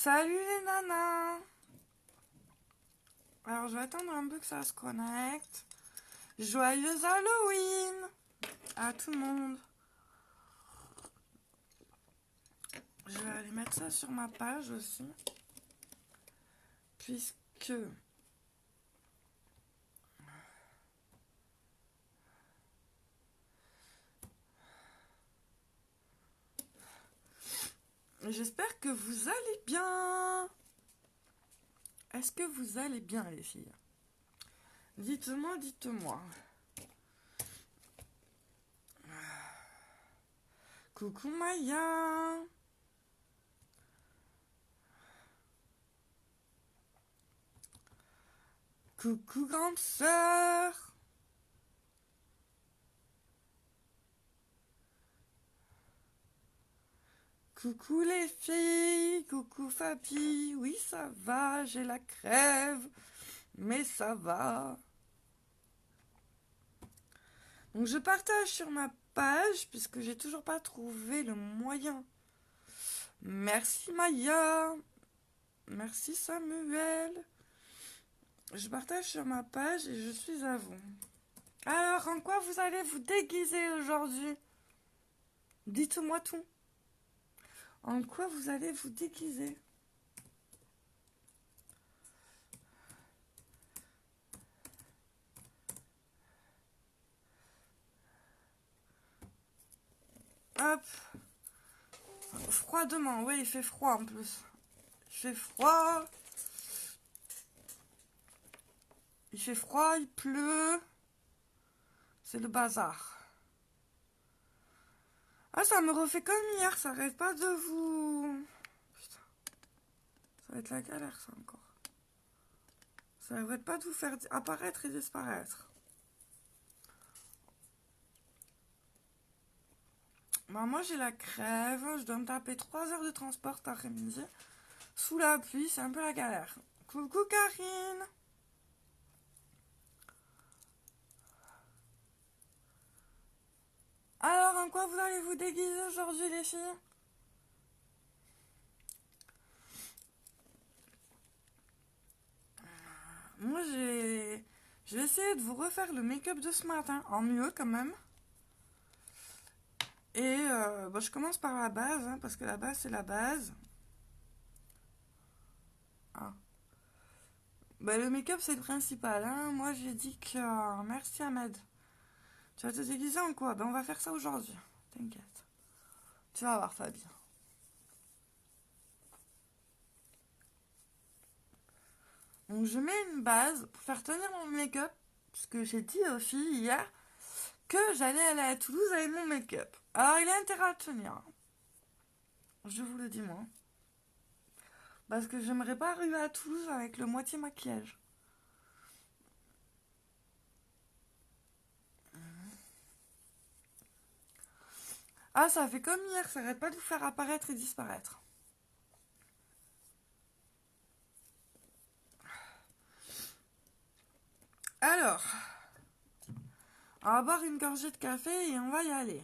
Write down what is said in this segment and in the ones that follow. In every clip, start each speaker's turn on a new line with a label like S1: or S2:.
S1: Salut les nanas. Alors je vais attendre un peu que ça se connecte. Joyeux Halloween à tout le monde. Je vais aller mettre ça sur ma page aussi. Puisque... J'espère que vous allez bien. Est-ce que vous allez bien les filles? Dites-moi, dites-moi. Coucou Maya. Coucou grande sœur. Coucou les filles, coucou Fabi, oui ça va, j'ai la crève, mais ça va. Donc je partage sur ma page, puisque j'ai toujours pas trouvé le moyen. Merci Maya, merci Samuel. Je partage sur ma page et je suis à vous. Alors, en quoi vous allez vous déguiser aujourd'hui? Dites-moi tout. En quoi vous allez vous déguiser? Hop. Froidement, oui, il fait froid en plus. Il fait froid. Il fait froid, il pleut. C'est le bazar. Ah, ça me refait comme hier, ça arrête pas de vous... Putain. Ça va être la galère, ça, encore. Ça arrête pas de vous faire apparaître et disparaître. Bah, moi, j'ai la crève. Je dois me taper 3 heures de transport cet après-midi. Sous la pluie, c'est un peu la galère. Coucou, Karine. Alors, en quoi vous allez vous déguiser aujourd'hui, les filles? Moi, je vais essayer de vous refaire le make-up de ce matin, en mieux quand même. Et bah, je commence par la base, hein, parce que la base, c'est la base. Ah. Bah, le make-up, c'est le principal. Hein. Moi, j'ai dit que... merci, Ahmed. Tu vas te déguiser en quoi? Ben, on va faire ça aujourd'hui. T'inquiète. Tu vas voir, Fabien. Donc, je mets une base pour faire tenir mon make-up. Parce que j'ai dit aux filles hier que j'allais aller à Toulouse avec mon make-up. Alors, il a intérêt à tenir. Je vous le dis, moi. Parce que j'aimerais pas arriver à Toulouse avec le moitié maquillage. Ah, ça fait comme hier, ça arrête pas de vous faire apparaître et disparaître. Alors, on va boire une gorgée de café et on va y aller.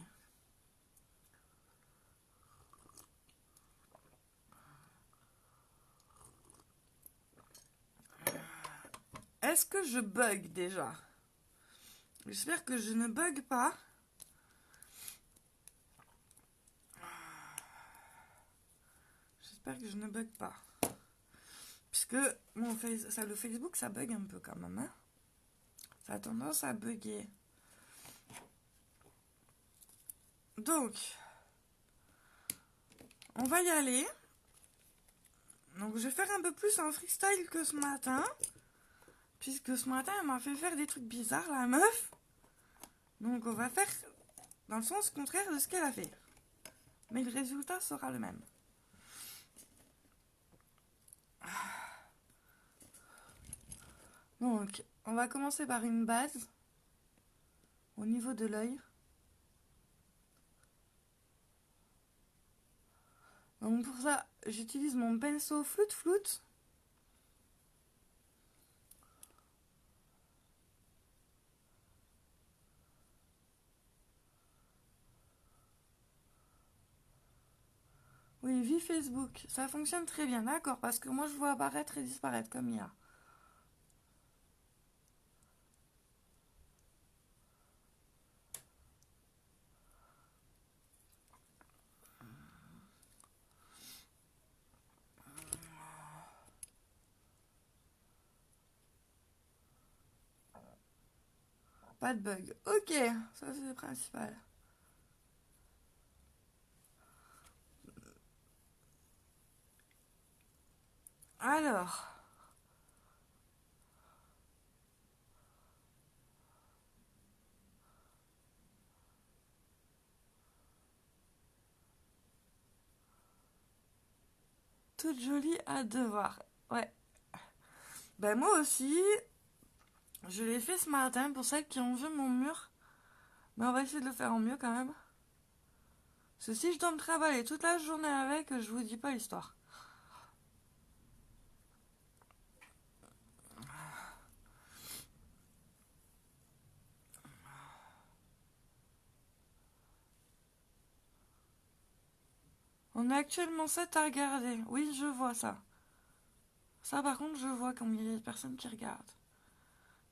S1: Est-ce que je bug déjà? J'espère que je ne bug pas. J'espère que je ne bug pas. Puisque le Facebook, ça bug un peu quand même. Hein, ça a tendance à bugger. Donc, on va y aller. Donc, je vais faire un peu plus en freestyle que ce matin. Puisque ce matin, elle m'a fait faire des trucs bizarres, la meuf. Donc, on va faire dans le sens contraire de ce qu'elle a fait. Mais le résultat sera le même. Donc, on va commencer par une base au niveau de l'œil. Donc pour ça, j'utilise mon pinceau floute. Oui, vie Facebook. Ça fonctionne très bien, d'accord, parce que moi je vois apparaître et disparaître comme hier. Pas de bug. Ok, ça c'est le principal. Alors, toute jolie à devoir. Ouais. Ben moi aussi, je l'ai fait ce matin pour celles qui ont vu mon mur. Mais on va essayer de le faire en mieux quand même. Parce que si je dois me travailler toute la journée avec, je vous dis pas l'histoire. On a actuellement 7 à regarder. Oui, je vois ça. Ça, par contre, je vois combien il y a de personnes qui regardent.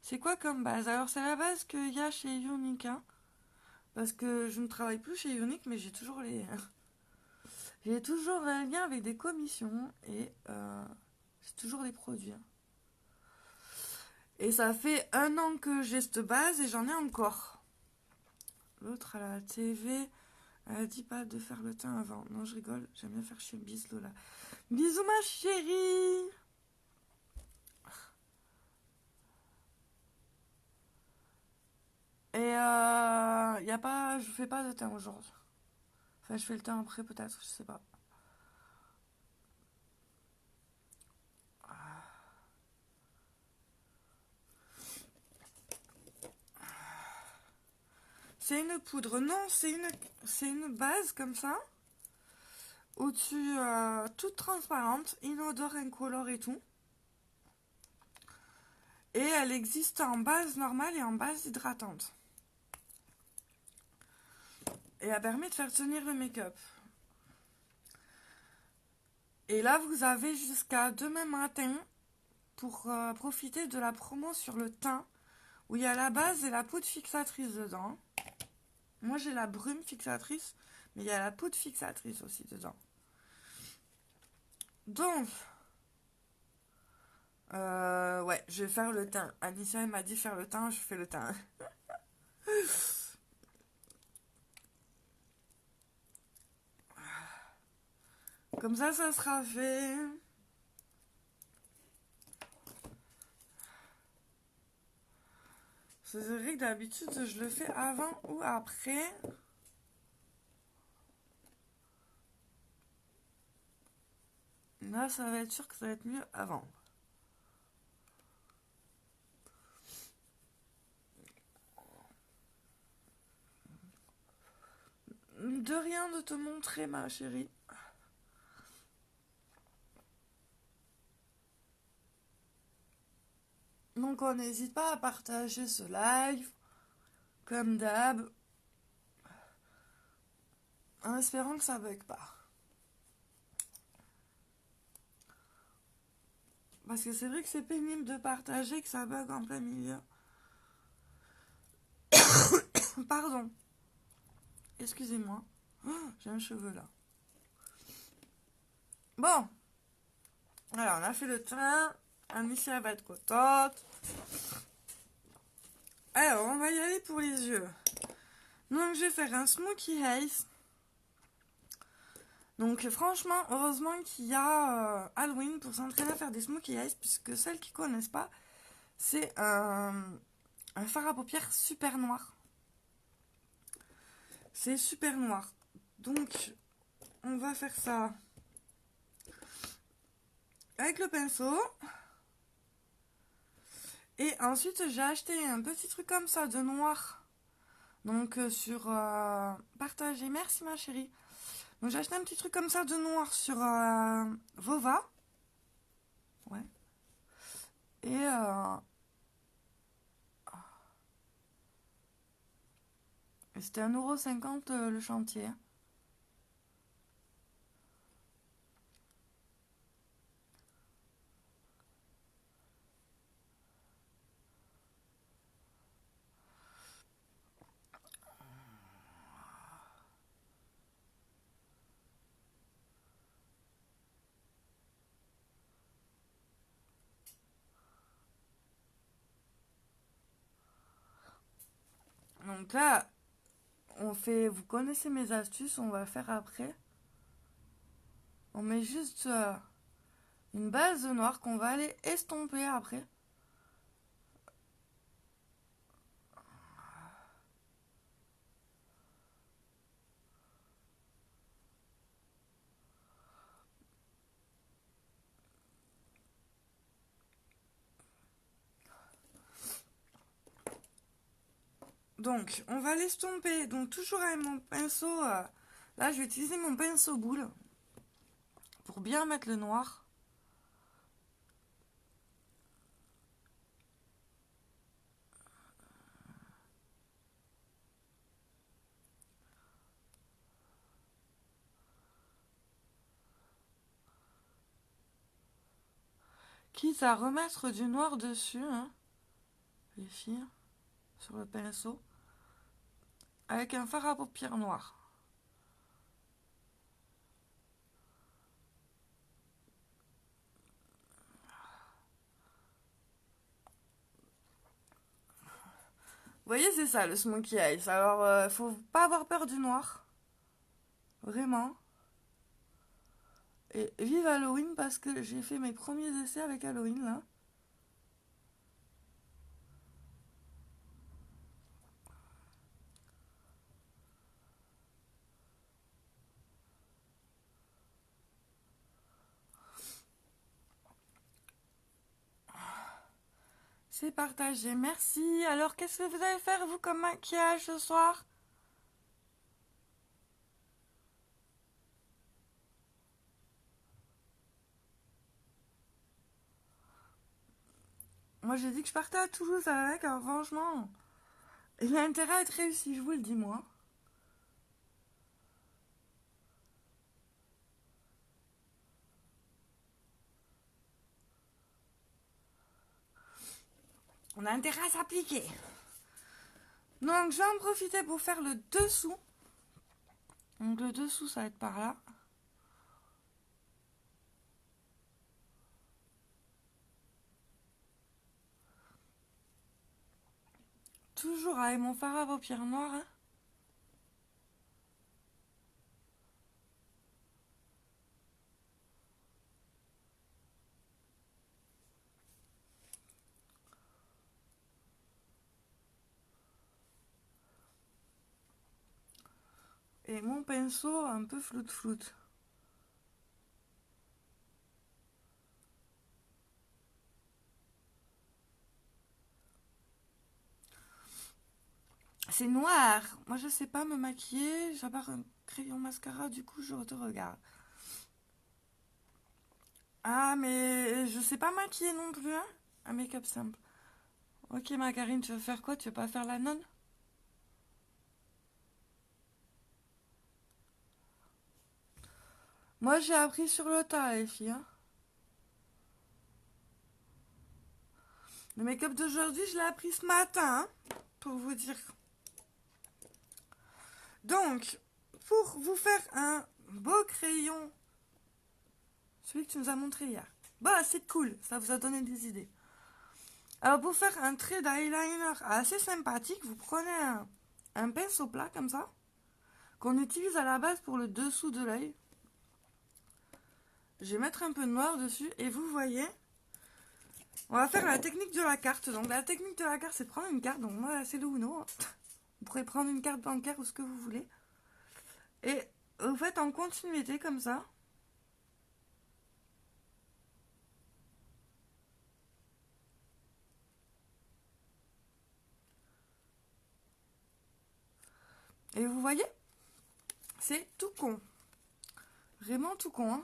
S1: C'est quoi comme base? Alors, c'est la base qu'il y a chez Unique, hein. Parce que je ne travaille plus chez Unique, mais j'ai toujours les... j'ai toujours un lien avec des commissions et c'est toujours des produits, hein. Et ça fait 1 an que j'ai cette base et j'en ai encore. L'autre à la TV, elle a dit pas de faire le teint avant. Non, je rigole, j'aime bien faire chez Bis Lola. Bisous ma chérie. Et y a pas, je fais pas de teint aujourd'hui. Enfin, je fais le teint après peut-être, je sais pas. C'est une poudre, non, c'est une base comme ça. Au-dessus, toute transparente, inodore, incolore et tout. Et elle existe en base normale et en base hydratante. Et elle permet de faire tenir le make-up. Et là, vous avez jusqu'à demain matin pour profiter de la promo sur le teint, où il y a la base et la poudre fixatrice dedans. Moi, j'ai la brume fixatrice, mais il y a la poudre fixatrice aussi dedans. Donc, ouais, je vais faire le teint. Alicia, elle m'a dit faire le teint, je fais le teint. Comme ça sera fait. C'est vrai que d'habitude, je le fais avant ou après. Là, ça va être sûr que ça va être mieux avant. De rien de te montrer, ma chérie. Donc, on n'hésite pas à partager ce live, comme d'hab, en espérant que ça bug pas. Parce que c'est vrai que c'est pénible de partager que ça bug en plein milieu. Pardon. Excusez-moi. Oh, j'ai un cheveu là. Bon. Alors, on a fait le teint. Amicia va être contente. Alors, on va y aller pour les yeux. Donc, je vais faire un smoky eyes. Donc, franchement, heureusement qu'il y a Halloween pour s'entraîner à faire des smoky eyes, puisque celles qui connaissent pas, c'est un fard à paupières super noir. C'est super noir. Donc, on va faire ça avec le pinceau. Et ensuite, j'ai acheté un petit truc comme ça de noir. Donc, sur partager. Merci, ma chérie. Donc, j'ai acheté un petit truc comme ça de noir sur Vova. Ouais. Et c'était 1,50 € le chantier. Donc là, on fait, vous connaissez mes astuces, on va faire après. On met juste une base de noir qu'on va aller estomper après. Donc, on va l'estomper. Donc, toujours avec mon pinceau. Là, je vais utiliser mon pinceau boule pour bien mettre le noir. Quitte à remettre du noir dessus, hein, les filles, sur le pinceau, avec un fard à paupières noir. Vous voyez, c'est ça le smokey eyes. Alors, faut pas avoir peur du noir. Vraiment. Et vive Halloween parce que j'ai fait mes premiers essais avec Halloween là. C'est partagé, merci. Alors, qu'est-ce que vous allez faire vous comme maquillage ce soir? Moi, j'ai dit que je partais à Toulouse avec, alors franchement, il a intérêt à être réussi, je vous le dis, moi. On a intérêt à s'appliquer. Donc, je vais en profiter pour faire le dessous. Donc, le dessous, ça va être par là. Toujours avec mon fard à paupières noires. Hein. Et mon pinceau un peu floute-floute. C'est noir. Moi, je sais pas me maquiller. J'ai pas un crayon mascara, du coup, je te regarde. Ah, mais je sais pas maquiller non plus, hein. Un make-up simple. Ok, Macarine, tu veux faire quoi? Tu veux pas faire la nonne? Moi, j'ai appris sur le tas, les filles. Hein. Le make-up d'aujourd'hui, je l'ai appris ce matin, hein, pour vous dire. Donc, pour vous faire un beau crayon, celui que tu nous as montré hier. Bah, c'est cool, ça vous a donné des idées. Alors, pour faire un trait d'eyeliner assez sympathique, vous prenez un pinceau plat comme ça, qu'on utilise à la base pour le dessous de l'œil. Je vais mettre un peu de noir dessus et vous voyez, on va faire la technique de la carte. Donc la technique de la carte, c'est de prendre une carte. Donc moi, c'est le Uno. Vous pourrez prendre une carte bancaire ou ce que vous voulez. Et vous faites en continuité comme ça. Et vous voyez, c'est tout con. Vraiment tout con. Hein.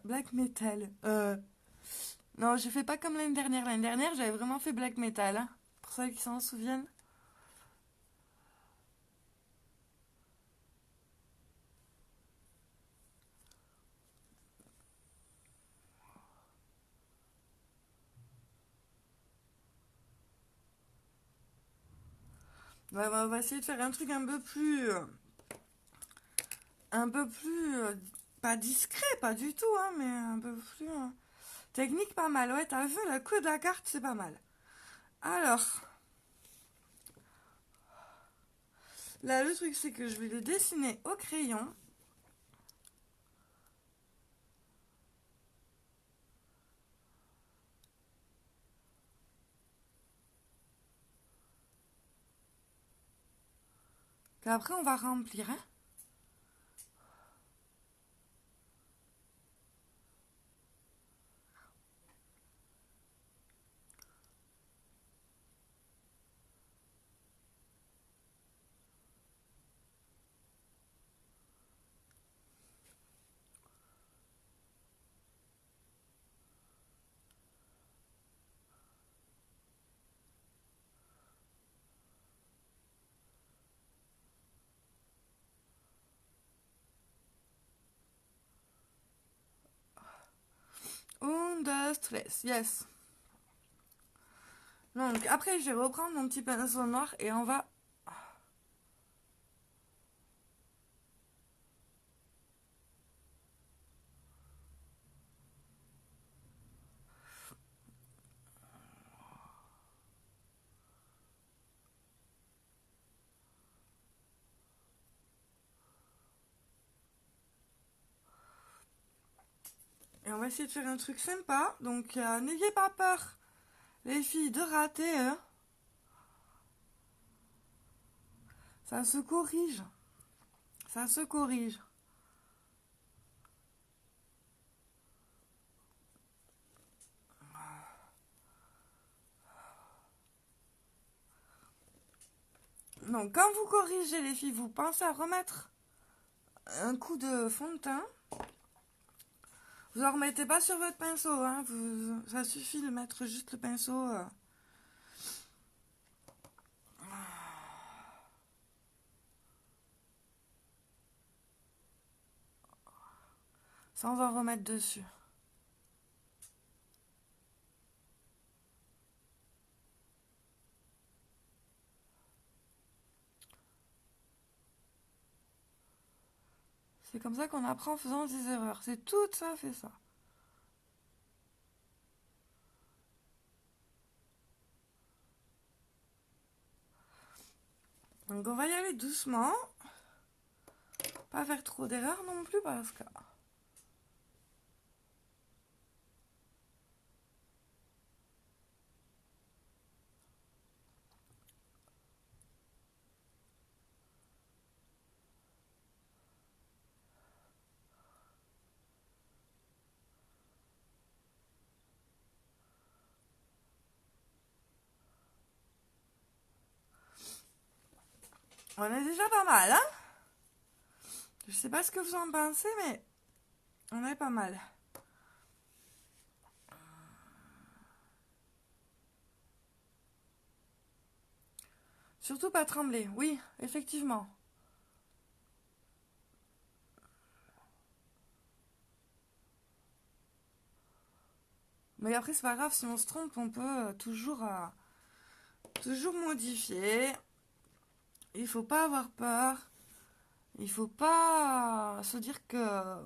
S1: Black metal. Non, je fais pas comme l'année dernière. L'année dernière, j'avais vraiment fait black metal. Hein, pour ceux qui s'en souviennent. On va essayer de faire un truc un peu plus, pas discret, pas du tout, hein, mais un peu plus technique, pas mal. Ouais, t'as vu, le coup de la carte, c'est pas mal. Alors, là, le truc, c'est que je vais le dessiner au crayon. Qu'après, on va remplir, hein. Un, deux, trois, yes. Donc, après, je vais reprendre mon petit pinceau noir et on va... Et on va essayer de faire un truc sympa. Donc, n'ayez pas peur, les filles, de rater, hein. Ça se corrige. Ça se corrige. Donc, quand vous corrigez, les filles, vous pensez à remettre un coup de fond de teint. Vous en remettez pas sur votre pinceau, hein. Ça suffit de mettre juste le pinceau. Sans en remettre dessus. C'est comme ça qu'on apprend en faisant des erreurs. C'est tout ça, fait ça. Donc on va y aller doucement. Pas faire trop d'erreurs non plus parce que... On est déjà pas mal, hein? Je sais pas ce que vous en pensez, mais on est pas mal. Surtout pas trembler, oui, effectivement. Mais après, c'est pas grave, si on se trompe, on peut toujours modifier. Il faut pas avoir peur. Il faut pas se dire que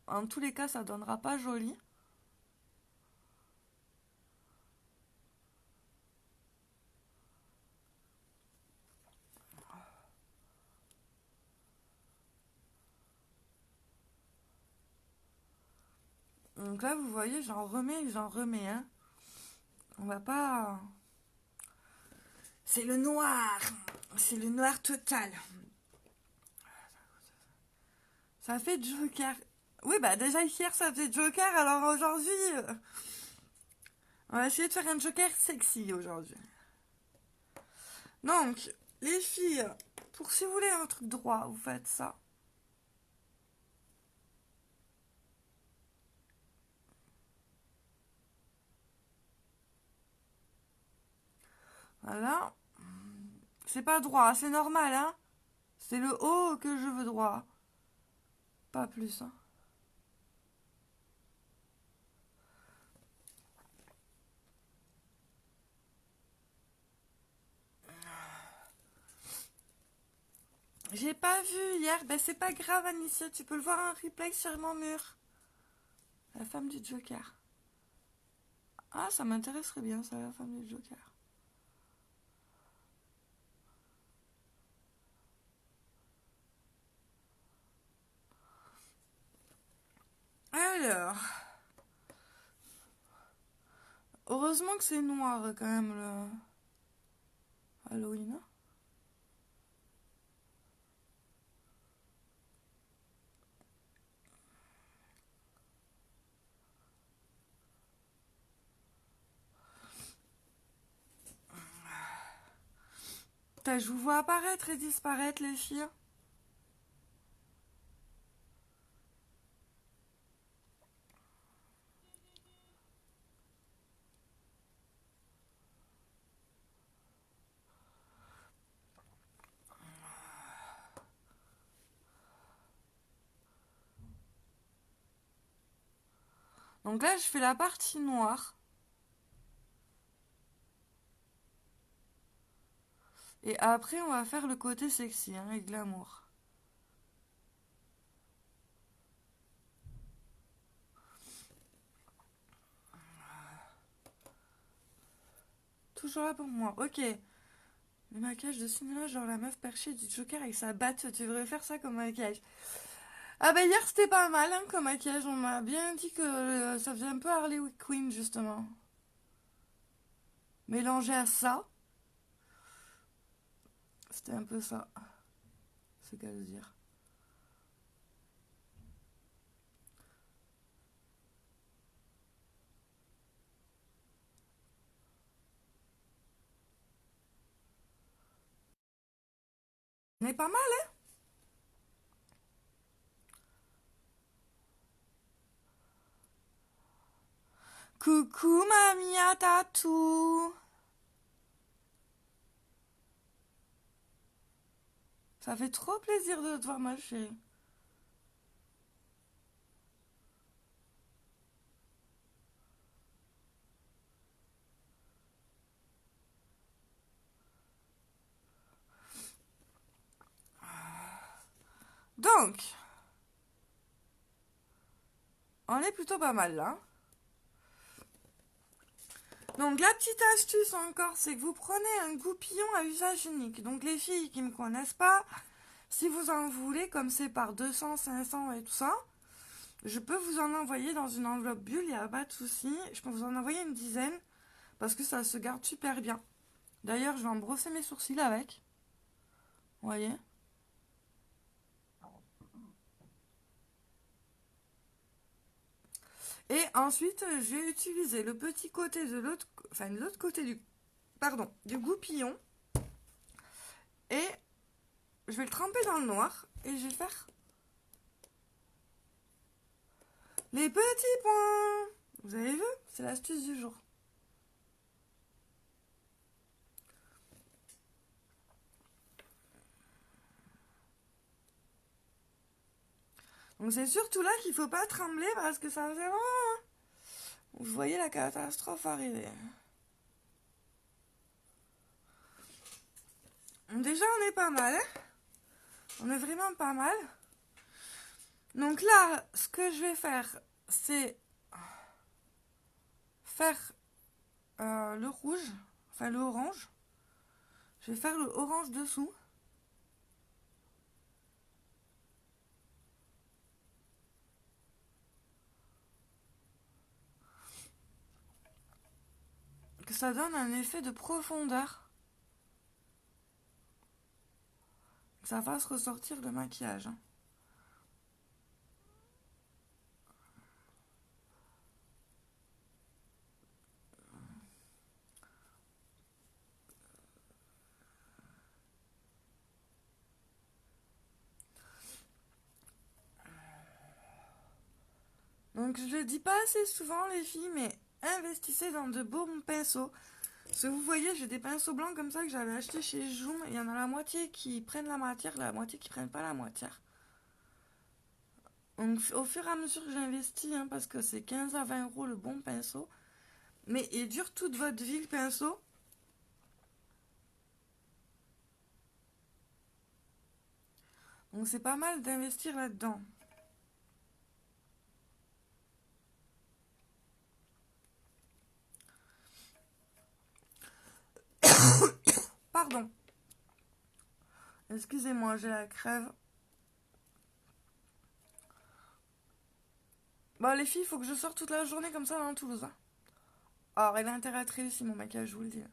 S1: en tous les cas, ça donnera pas joli. Donc là, vous voyez, j'en remets, hein. On va pas... C'est le noir. C'est le noir total. Ça fait Joker. Oui, bah déjà hier, ça fait Joker, alors aujourd'hui... on va essayer de faire un Joker sexy aujourd'hui. Donc, les filles, pour si vous voulez un truc droit, vous faites ça. Voilà. C'est pas droit, c'est normal, hein. C'est le haut que je veux droit. Pas plus, hein. l'ai pas vu hier. Ben, c'est pas grave, Anicia. Tu peux le voir en replay sur mon mur. La femme du Joker. Ah, ça m'intéresserait bien, ça, la femme du Joker. Alors. Heureusement que c'est noir, quand même, le Halloween. Hein. Putain, je vous vois apparaître et disparaître, les filles. Donc là, je fais la partie noire. Et après, on va faire le côté sexy, hein, et glamour. Toujours là pour moi. Ok. Le maquillage de cinéma, genre la meuf perchée du Joker avec sa batte. Tu devrais faire ça comme maquillage. Ah bah hier, c'était pas mal, hein, comme maquillage. On m'a bien dit que ça faisait un peu Harley Quinn, justement. Mélangé à ça. C'était un peu ça. C'est qu'à le dire. On est pas mal, hein? Coucou, mamie à tatou. Ça fait trop plaisir de te voir, ma chérie. Donc, on est plutôt pas mal là. Donc la petite astuce encore, c'est que vous prenez un goupillon à usage unique. Donc les filles qui ne me connaissent pas, si vous en voulez, comme c'est par 200, 500 et tout ça, je peux vous en envoyer dans une enveloppe bulle, il n'y a pas de souci. Je peux vous en envoyer une dizaine, parce que ça se garde super bien. D'ailleurs, je vais en brosser mes sourcils avec. Vous voyez ? Et ensuite, j'ai utilisé le petit côté de l'autre, enfin l'autre côté du goupillon. Et je vais le tremper dans le noir et je vais faire les petits points. Vous avez vu? C'est l'astuce du jour. Donc c'est surtout là qu'il faut pas trembler parce que ça va vraiment... Vous voyez la catastrophe arriver. Déjà on est pas mal. Hein, on est vraiment pas mal. Donc là, ce que je vais faire, c'est faire le rouge, enfin le orange. Je vais faire le orange dessous. Que ça donne un effet de profondeur. Que ça fasse ressortir le maquillage. Hein. Donc je le dis pas assez souvent les filles, mais investissez dans de beaux pinceaux. Parce que vous voyez, j'ai des pinceaux blancs comme ça que j'avais acheté chez Joom. Il y en a la moitié qui prennent la matière, la moitié qui prennent pas la matière. Donc au fur et à mesure que j'investis, hein, parce que c'est 15 à 20 euros le bon pinceau. Mais il dure toute votre vie le pinceau. Donc c'est pas mal d'investir là-dedans. Pardon. Excusez-moi, j'ai la crève. Bon, les filles, il faut que je sorte toute la journée comme ça dans Toulouse. Hein. Alors, il a intérêt à très ici, mon maquillage, je vous le dis.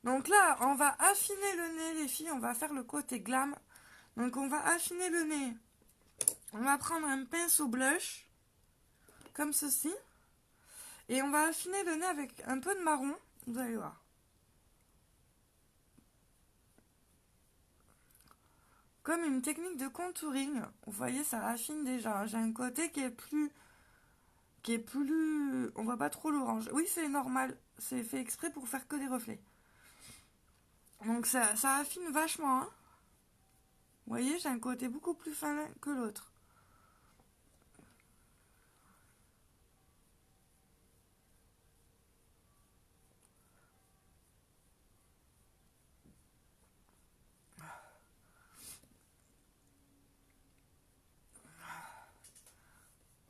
S1: Donc là, on va affiner le nez, les filles. On va faire le côté glam. Donc, on va affiner le nez. On va prendre un pinceau blush, comme ceci. Et on va affiner le nez avec un peu de marron. Vous allez voir. Comme une technique de contouring. Vous voyez, ça affine déjà. J'ai un côté qui est plus... On voit pas trop l'orange. Oui, c'est normal. C'est fait exprès pour faire que des reflets. Donc ça affine vachement. Hein. Vous voyez, j'ai un côté beaucoup plus fin que l'autre.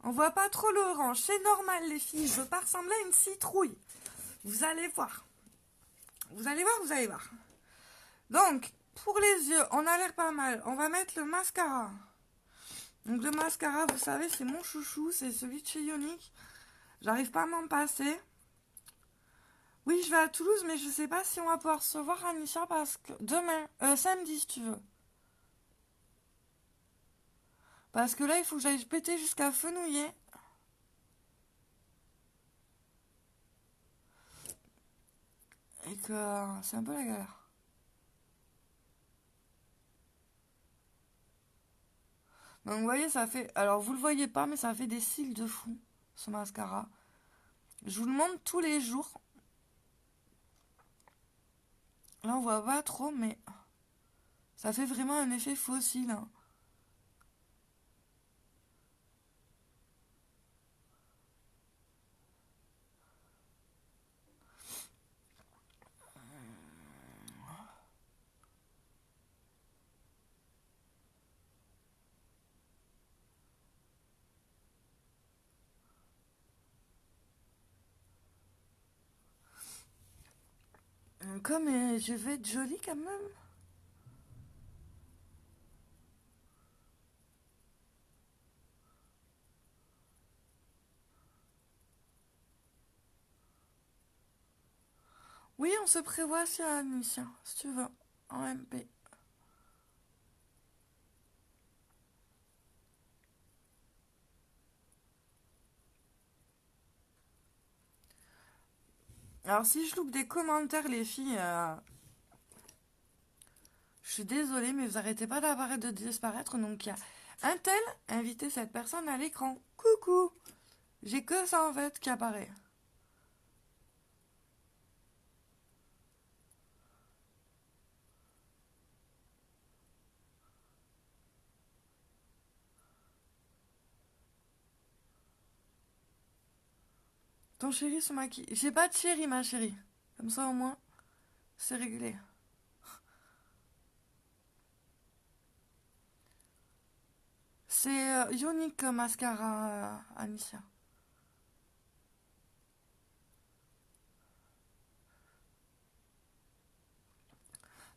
S1: On voit pas trop l'orange. C'est normal, les filles. Je veux pas ressembler à une citrouille. Vous allez voir. Vous allez voir, vous allez voir. Donc, pour les yeux, on a l'air pas mal. On va mettre le mascara. Donc le mascara, vous savez, c'est mon chouchou. C'est celui de chez Younique. J'arrive pas à m'en passer. Oui, je vais à Toulouse, mais je sais pas si on va pouvoir se voir, Anisha, parce que... Demain, samedi, si tu veux. Parce que là, il faut que j'aille péter jusqu'à Fenouillet. Et que c'est un peu la galère. Donc vous voyez, ça fait... Alors vous le voyez pas, mais ça fait des cils de fou, ce mascara. Je vous le montre tous les jours. Là on voit pas trop, mais ça fait vraiment un effet faux cils. Hein. Comme je vais être jolie quand même. Oui, on se prévoit si Anisha, si tu veux, en MP. Alors si je loupe des commentaires, les filles, je suis désolée, mais vous arrêtez pas d'apparaître, de disparaître. Donc il y a un tel, invitez cette personne à l'écran. Coucou. J'ai que ça en fait qui apparaît. Ton chéri se maquille. J'ai pas de chéri, ma chérie. Comme ça au moins, c'est réglé. C'est Unique Mascara, Anicia.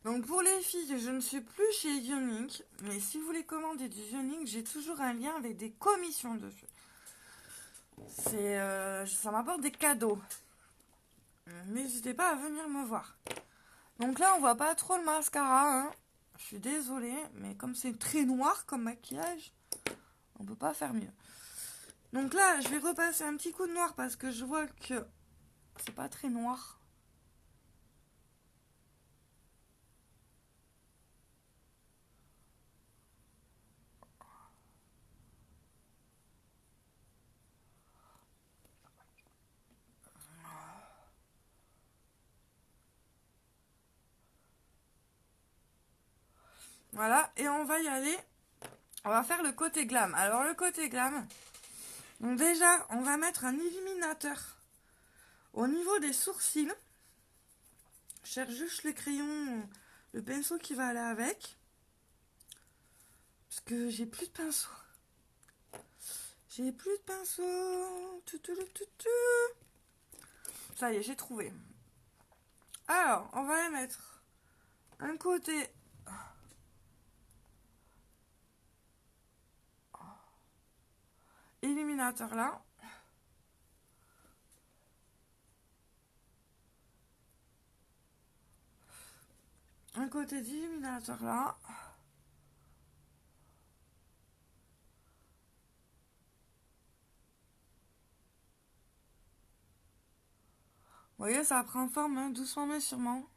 S1: Donc pour les filles, je ne suis plus chez Unique. Mais si vous voulez commander du Unique, j'ai toujours un lien avec des commissions dessus. Ça m'apporte des cadeaux. N'hésitez pas à venir me voir. Donc là, on voit pas trop le mascara. Hein. Je suis désolée, mais comme c'est très noir comme maquillage, on peut pas faire mieux. Donc là, je vais repasser un petit coup de noir parce que je vois que c'est pas très noir. Voilà, et on va y aller. On va faire le côté glam. Alors le côté glam, donc déjà, on va mettre un illuminateur au niveau des sourcils. Je cherche juste le crayon, le pinceau qui va aller avec. Parce que j'ai plus de pinceau. J'ai plus de pinceau. Ça y est, j'ai trouvé. Alors, on va les mettre un côté illuminateur là. Un côté d'illuminateur là. Vous voyez, ça prend forme, hein, doucement mais sûrement.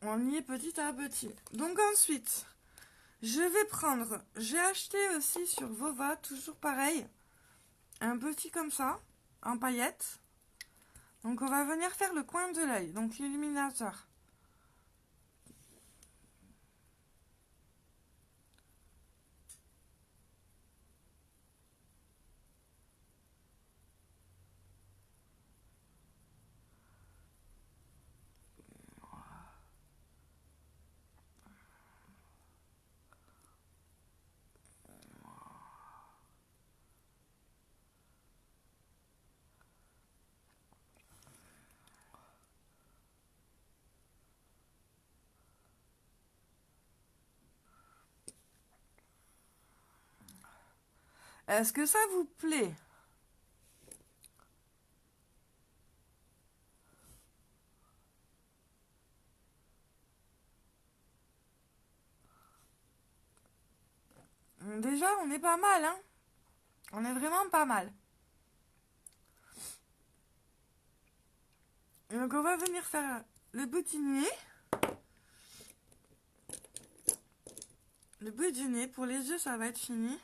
S1: On y est petit à petit. Donc ensuite, je vais prendre, j'ai acheté aussi sur Vova, toujours pareil, un petit comme ça, en paillettes. Donc on va venir faire le coin de l'œil, donc l'illuminateur. Est-ce que ça vous plaît? Déjà, on est pas mal, hein? On est vraiment pas mal. Donc on va venir faire le bout du nez. Le bout du nez, pour les yeux, ça va être fini.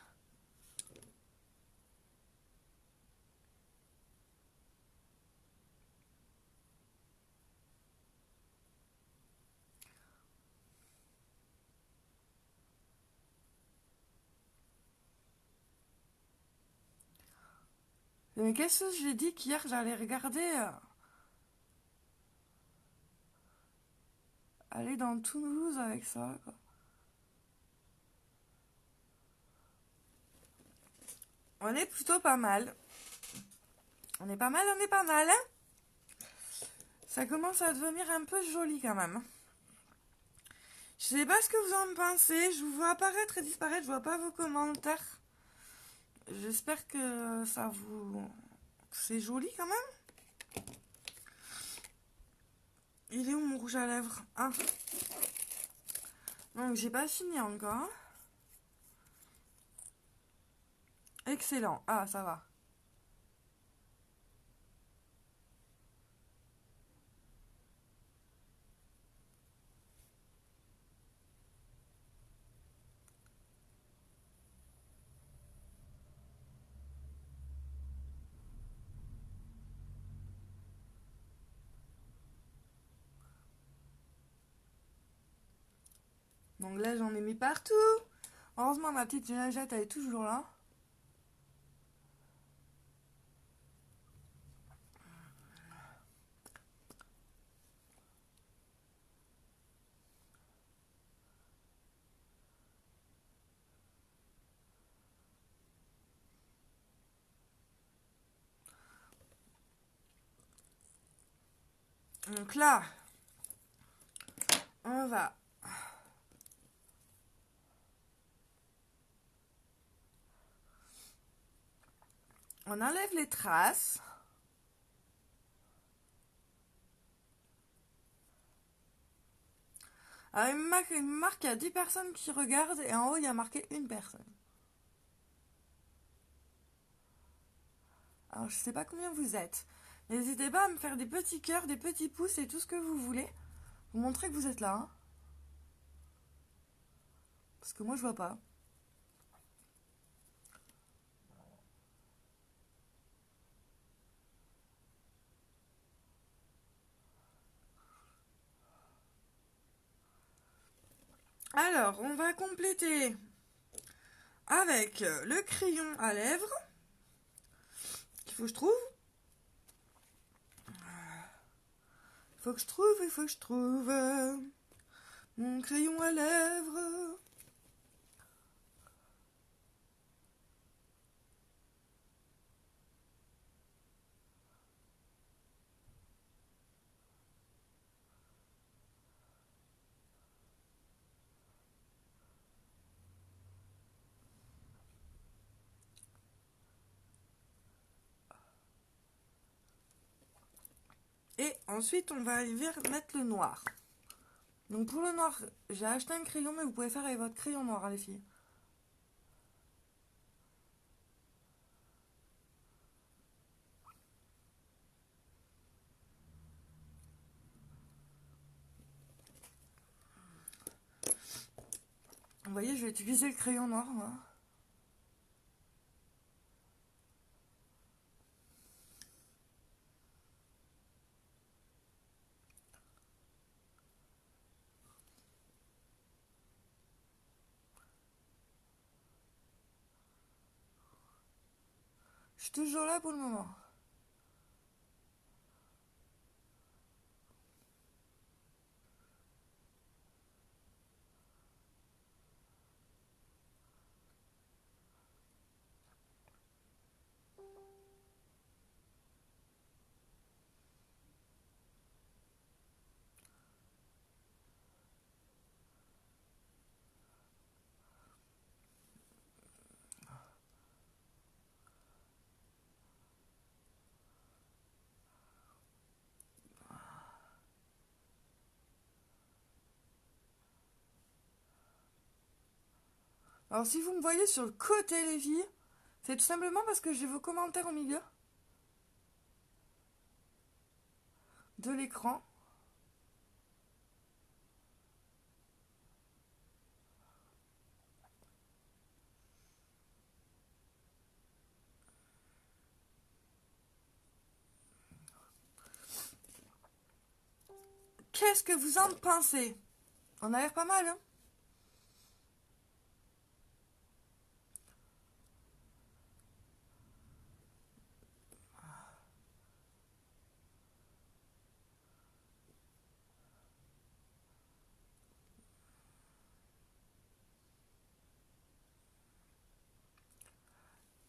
S1: Mais qu'est-ce que j'ai dit qu'hier j'allais regarder aller dans Toulouse avec ça, quoi. On est plutôt pas mal. On est pas mal, on est pas mal, hein? Ça commence à devenir un peu joli quand même. Je sais pas ce que vous en pensez. Je vous vois apparaître et disparaître. Je vois pas vos commentaires. J'espère que ça vous... C'est joli quand même. Il est où mon rouge à lèvres? Ah. Donc j'ai pas fini encore. Excellent. Ah, ça va. Donc là, j'en ai mis partout. Heureusement, ma petite lingette, elle est toujours là. Donc là, on va... On enlève les traces. Alors, il me marque qu'il y a 10 personnes qui regardent et en haut, il y a marqué une personne. Alors, je sais pas combien vous êtes. N'hésitez pas à me faire des petits cœurs, des petits pouces et tout ce que vous voulez. Vous montrez que vous êtes là. Hein. Parce que moi, je vois pas. Alors, on va compléter avec le crayon à lèvres. Qu'il faut que je trouve. Faut que je trouve, il faut que je trouve mon crayon à lèvres. Et ensuite, on va arriver à mettre le noir. Donc pour le noir, j'ai acheté un crayon, mais vous pouvez faire avec votre crayon noir, hein, les filles. Vous voyez, je vais utiliser le crayon noir, moi. Je suis toujours là pour le moment. Alors si vous me voyez sur le côté, les filles, c'est tout simplement parce que j'ai vos commentaires au milieu de l'écran. Qu'est-ce que vous en pensez? On a l'air pas mal, hein?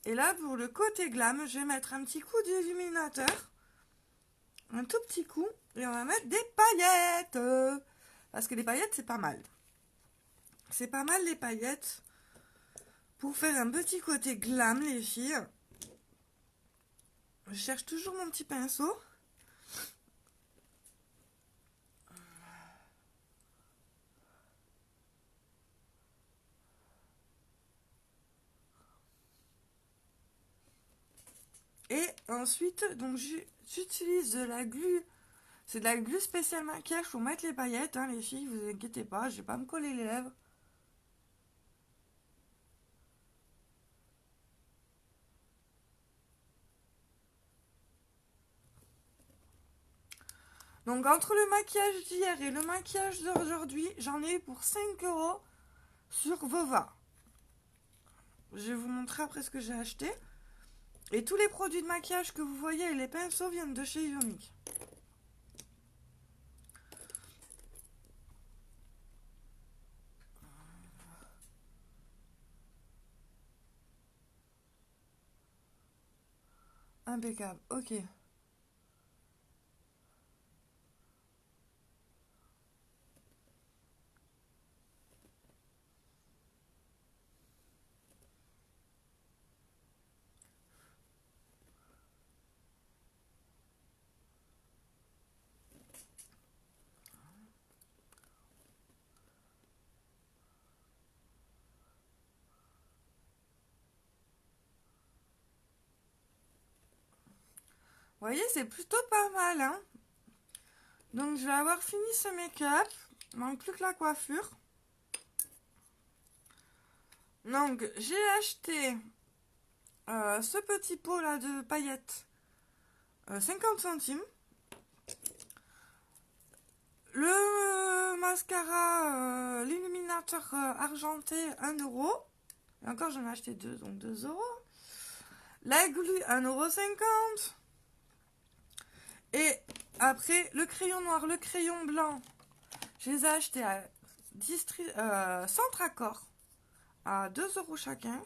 S1: Et là, pour le côté glam, je vais mettre un petit coup d'illuminateur. Un tout petit coup. Et on va mettre des paillettes. Parce que les paillettes, c'est pas mal. C'est pas mal, les paillettes. Pour faire un petit côté glam, les filles. Je cherche toujours mon petit pinceau. Et ensuite, donc j'utilise de la glu. C'est de la glu spéciale maquillage pour mettre les paillettes, hein, les filles, vous inquiétez pas, je vais pas me coller les lèvres. Donc entre le maquillage d'hier et le maquillage d'aujourd'hui, j'en ai eu pour 5 € sur Vova. Je vais vous montrer après ce que j'ai acheté. Et tous les produits de maquillage que vous voyez et les pinceaux viennent de chez Ionic. Impeccable, ok. Vous voyez, c'est plutôt pas mal, hein. Donc je vais avoir fini ce make-up. Il manque plus que la coiffure. Donc j'ai acheté ce petit pot là de paillettes 50 centimes. Le mascara, l'illuminateur argenté 1 €. Et encore j'en ai acheté 2, donc 2 €. La glu 1,50 €. Et Après, le crayon noir, le crayon blanc, je les ai achetés à Centre Accord à 2 € chacun.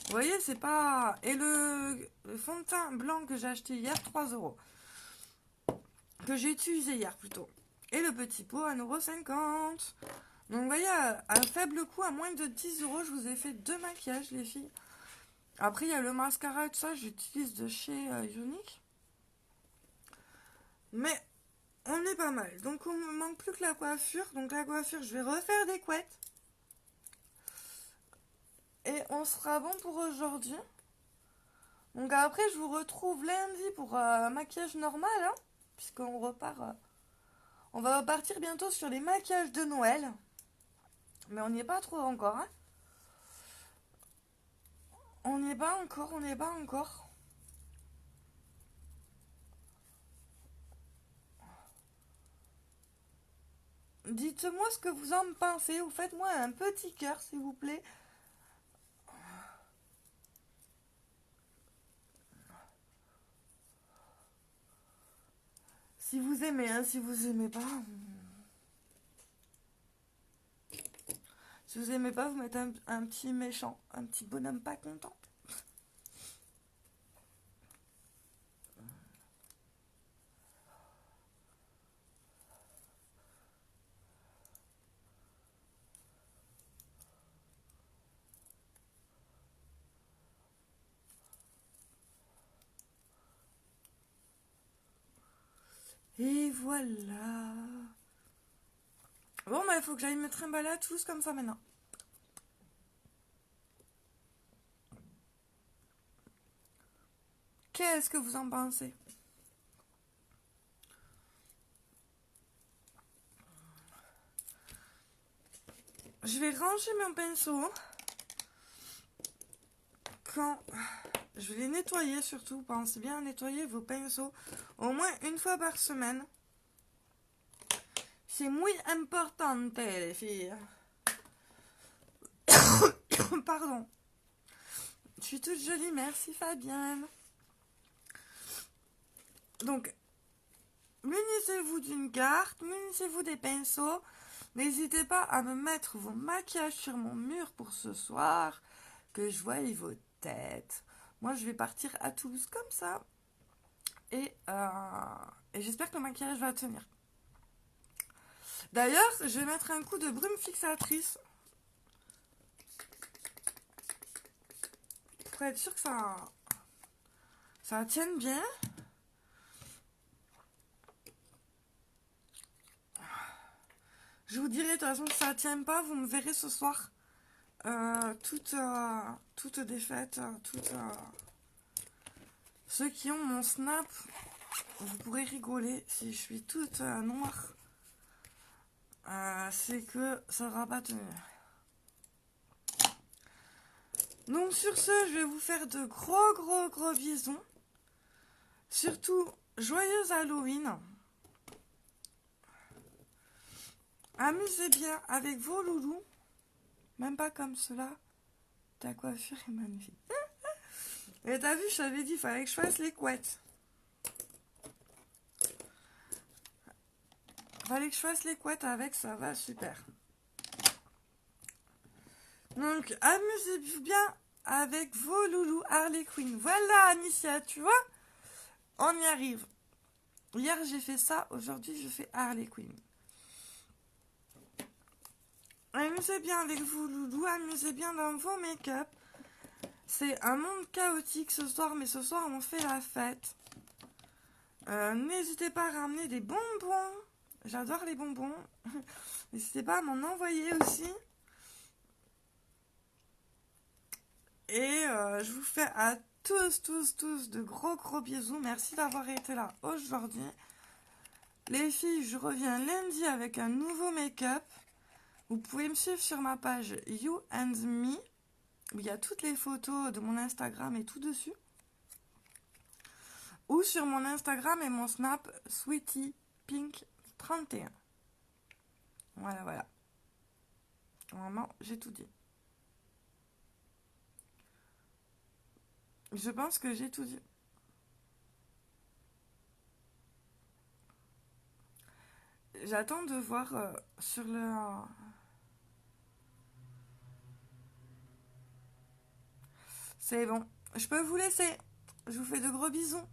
S1: Vous voyez, c'est pas... Et le fond de teint blanc que j'ai acheté hier, 3 €. Que j'ai utilisé hier plutôt. Et le petit pot, 1,50 €. Donc vous voyez, à faible coût, à moins de 10 €, je vous ai fait 2 maquillages, les filles. Après, il y a le mascara et tout ça, j'utilise de chez Unique. Mais on est pas mal. Donc on me manque plus que la coiffure. Donc la coiffure, je vais refaire des couettes. Et on sera bon pour aujourd'hui. Donc après, je vous retrouve lundi pour maquillage normal, hein, puisqu'on repart. On va repartir bientôt sur les maquillages de Noël. Mais on n'y est pas trop encore, hein. On n'y est pas encore, on n'y est pas encore. Dites-moi ce que vous en pensez, ou faites-moi un petit cœur, s'il vous plaît. Si vous aimez, hein, si vous aimez pas... Si vous aimez pas, vous mettez un petit méchant, un petit bonhomme pas content. Et voilà. Bon, bah, il faut que j'aille me trimballer à tous comme ça maintenant. Qu'est-ce que vous en pensez? Je vais ranger mon pinceau. Quand je vais les nettoyer surtout, pensez bien à nettoyer vos pinceaux au moins une fois par semaine. C'est muy importante, les filles. Pardon. Je suis toute jolie, merci Fabienne. Donc, munissez-vous d'une carte, munissez-vous des pinceaux. N'hésitez pas à me mettre vos maquillages sur mon mur pour ce soir, que je voie vos têtes. Moi, je vais partir à Toulouse comme ça. Et j'espère que le maquillage va tenir. D'ailleurs, je vais mettre un coup de brume fixatrice pour être sûr que ça tienne bien. Je vous dirai de toute façon si ça tient pas, vous me verrez ce soir. Toute défaite, ceux qui ont mon snap, vous pourrez rigoler si je suis toute noire. C'est que ça n'aura pas tenu. Donc sur ce, je vais vous faire de gros bisous. Surtout, joyeux Halloween. Amusez bien avec vos loulous. Même pas comme cela. Ta coiffure est magnifique. Et t'as vu, je t'avais dit, il fallait que je fasse les couettes. Fallait que je fasse les couettes avec, ça va super. Donc, amusez-vous bien avec vos loulous Harley Quinn. Voilà, Anicia, tu vois, on y arrive. Hier, j'ai fait ça. Aujourd'hui, je fais Harley Quinn. Amusez bien avec vos loulous. Amusez bien dans vos make-up. C'est un monde chaotique ce soir, mais ce soir, on fait la fête. N'hésitez pas à ramener des bonbons. J'adore les bonbons. N'hésitez pas à m'en envoyer aussi. Et je vous fais à tous de gros bisous. Merci d'avoir été là aujourd'hui. Les filles, je reviens lundi avec un nouveau make-up. Vous pouvez me suivre sur ma page You and Me, où il y a toutes les photos de mon Instagram et tout dessus. Ou sur mon Instagram et mon Snap Sweetie Pink 31. Voilà. Vraiment, j'ai tout dit. Je pense que j'ai tout dit. J'attends de voir sur le... C'est bon. Je peux vous laisser. Je vous fais de gros bisous.